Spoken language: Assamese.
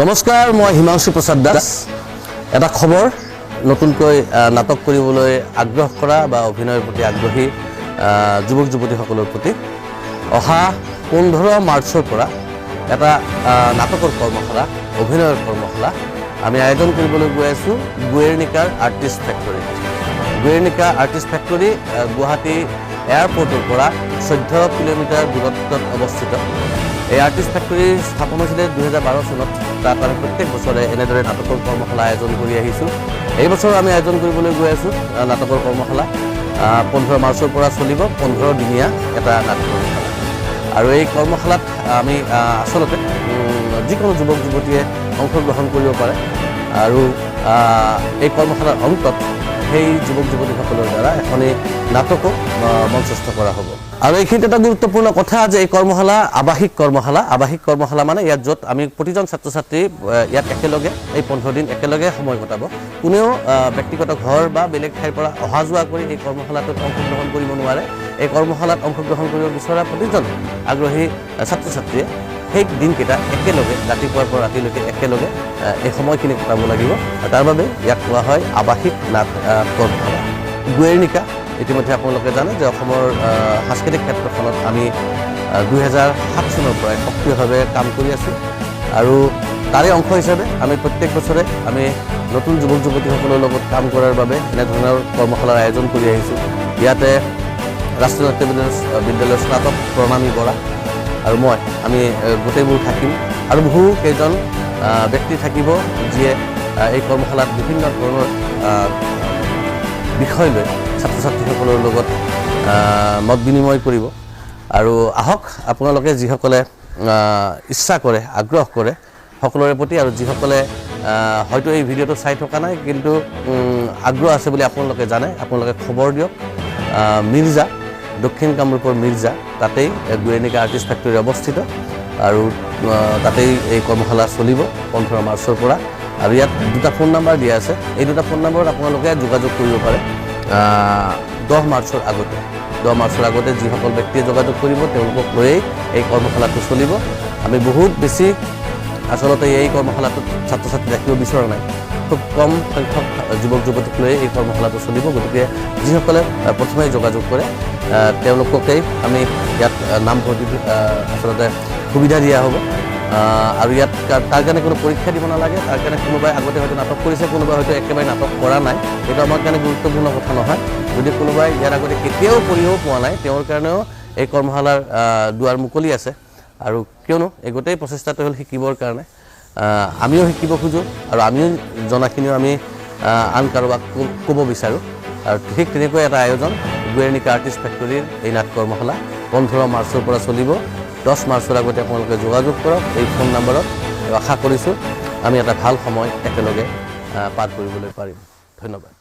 নমস্কাৰ, মই হিমাংশু প্ৰসাদ দাস। এটা খবৰ, নতুনকৈ নাটক কৰিবলৈ আগ্ৰহ কৰা বা অভিনয়ৰ প্ৰতি আগ্ৰহী যুৱক যুৱতীসকলৰ প্ৰতি অহা 15 মাৰ্চৰ পৰা এটা নাটকৰ কৰ্মশালা, অভিনয়ৰ কৰ্মশালা আমি আয়োজন কৰিবলৈ গৈ আছোঁ গুৱেৰনিকাৰ artist factory. Guernica artist factory Guwahati এয়াৰপৰ্টৰ পৰা 14 কিলোমিটাৰ দূৰত্বত অৱস্থিত। এই আৰ্টিষ্ট ফেক্টৰী স্থাপন হৈছিলে 2012 চনত। তাত আমি প্ৰত্যেক বছৰে এনেদৰে নাটকৰ কৰ্মশালা আয়োজন কৰি আহিছোঁ। এই বছৰ আমি আয়োজন কৰিবলৈ গৈ আছোঁ নাটকৰ কৰ্মশালা। 15 মাৰ্চৰ পৰা চলিব 15 দিনীয়া এটা নাটকৰ কৰ্মশালা। আৰু এই কৰ্মশালাত আমি আচলতে যিকোনো যুৱক যুৱতীয়ে অংশগ্ৰহণ কৰিব পাৰে। আৰু এই কৰ্মশালাৰ অন্তত সেই যুৱক যুৱতীসকলৰ দ্বাৰা এখনি নাটকো মঞ্চস্থ কৰা হ'ব। আৰু এইখিনিতে এটা গুৰুত্বপূৰ্ণ কথা যে এই কৰ্মশালা আৱাসিক কৰ্মশালা মানে ইয়াত য'ত আমি প্ৰতিজন ছাত্ৰ ছাত্ৰী ইয়াত একেলগে এই 15 দিন একেলগে সময় কটাব। কোনেও ব্যক্তিগত ঘৰ বা বেলেগ ঠাইৰ পৰা অহা যোৱা কৰি এই কৰ্মশালাটোত অংশগ্ৰহণ কৰিব নোৱাৰে। এই কৰ্মশালাত অংশগ্ৰহণ কৰিব বিচৰা প্ৰতিজন আগ্ৰহী ছাত্ৰ ছাত্ৰীয়ে সেই দিনকেইটা একেলগে ৰাতিপুৱাৰ পৰা ৰাতিলৈকে একেলগে এই সময়খিনি কটাব লাগিব। তাৰ বাবে ইয়াক কোৱা হয় আৱাসিক কৰ্মশালা। গুৱেৰনিকা ইতিমধ্যে আপোনালোকে জানে যে অসমৰ সাংস্কৃতিক ক্ষেত্ৰখনত আমি 2007 চনৰ পৰাই সক্ৰিয়ভাৱে কাম কৰি আছোঁ। আৰু তাৰে অংশ হিচাপে আমি প্ৰত্যেক বছৰে আমি নতুন যুৱক যুৱতীসকলৰ লগত কাম কৰাৰ বাবে এনেধৰণৰ কৰ্মশালাৰ আয়োজন কৰি আহিছোঁ। ইয়াতে ৰাষ্ট্ৰীয় নাট্য বিদ্যালয়ৰ স্নাতক প্ৰণামী বৰা আৰু আমি গোটেইবোৰ থাকিম। আৰু বহু কেইজন ব্যক্তি থাকিব যিয়ে এই কৰ্মশালাত বিভিন্ন ধৰণৰ বিষয় লৈ ছাত্ৰ ছাত্ৰীসকলৰ লগত মত বিনিময় কৰিব। আৰু আহক আপোনালোকে যিসকলে ইচ্ছা কৰে, আগ্ৰহ কৰে সকলোৰে প্ৰতি, আৰু যিসকলে হয়তো এই ভিডিঅ'টো চাই থকা নাই কিন্তু আগ্ৰহ আছে বুলি আপোনালোকে জানে, আপোনালোকে খবৰ দিয়ক। মিৰ্জা, দক্ষিণ কামৰূপৰ মিৰ্জা, তাতেই গুৱেৰনিকা আৰ্টিষ্ট ফেক্টৰী অৱস্থিত। আৰু তাতেই এই কৰ্মশালা চলিব 15 মাৰ্চৰ পৰা। আৰু ইয়াত দুটা ফোন নম্বৰ দিয়া আছে। এই দুটা ফোন নম্বৰত আপোনালোকে যোগাযোগ কৰিব পাৰে 10 মাৰ্চৰ আগতে যিসকল ব্যক্তিয়ে যোগাযোগ কৰিব তেওঁলোকক লৈয়ে এই কৰ্মশালাটো চলিব। আমি বহুত বেছি আচলতে এই কৰ্মশালাটোত ছাত্ৰ ছাত্ৰী ৰাখিব বিচৰা নাই। খুব কম সংখ্যক যুৱক যুৱতীক লৈ এই কৰ্মশালাটো চলিব। গতিকে যিসকলে প্ৰথমে যোগাযোগ কৰে তেওঁলোককেই আমি ইয়াত নামভৰ্তি আচলতে সুবিধা দিয়া হ'ব। আৰু ইয়াত তাৰ কাৰণে কোনো পৰীক্ষা দিব নালাগে। তাৰ কাৰণে কোনোবাই আগতে হয়তো নাটক কৰিছে, কোনোবাই হয়তো একেবাৰে নাটক কৰা নাই, এইটো আমাৰ কাৰণে গুৰুত্বপূৰ্ণ কথা নহয়। যদি কোনোবাই ইয়াৰ আগতে কেতিয়াও কৰিও পোৱা নাই তেওঁৰ কাৰণেও এই কৰ্মশালাৰ দুৱাৰ মুকলি আছে। আৰু কিয়নো এই গোটেই প্ৰচেষ্টাটো হ'ল শিকিবৰ কাৰণে। আমিও শিকিব খোজোঁ আৰু আমিও জনাখিনিও আমি আন কাৰোবাক ক'ব বিচাৰোঁ। আৰু ঠিক তেনেকৈ এটা আয়োজন গুৱেৰনিকা আৰ্টিষ্ট ফেক্টৰীৰ এই নাট কৰ্মশালা 15 মাৰ্চৰ পৰা চলিব। 10 মাৰ্চৰ আগতে আপোনালোকে যোগাযোগ কৰক এই ফোন নম্বৰত। আশা কৰিছোঁ আমি এটা ভাল সময় একেলগে পাৰ কৰিবলৈ পাৰিম। ধন্যবাদ।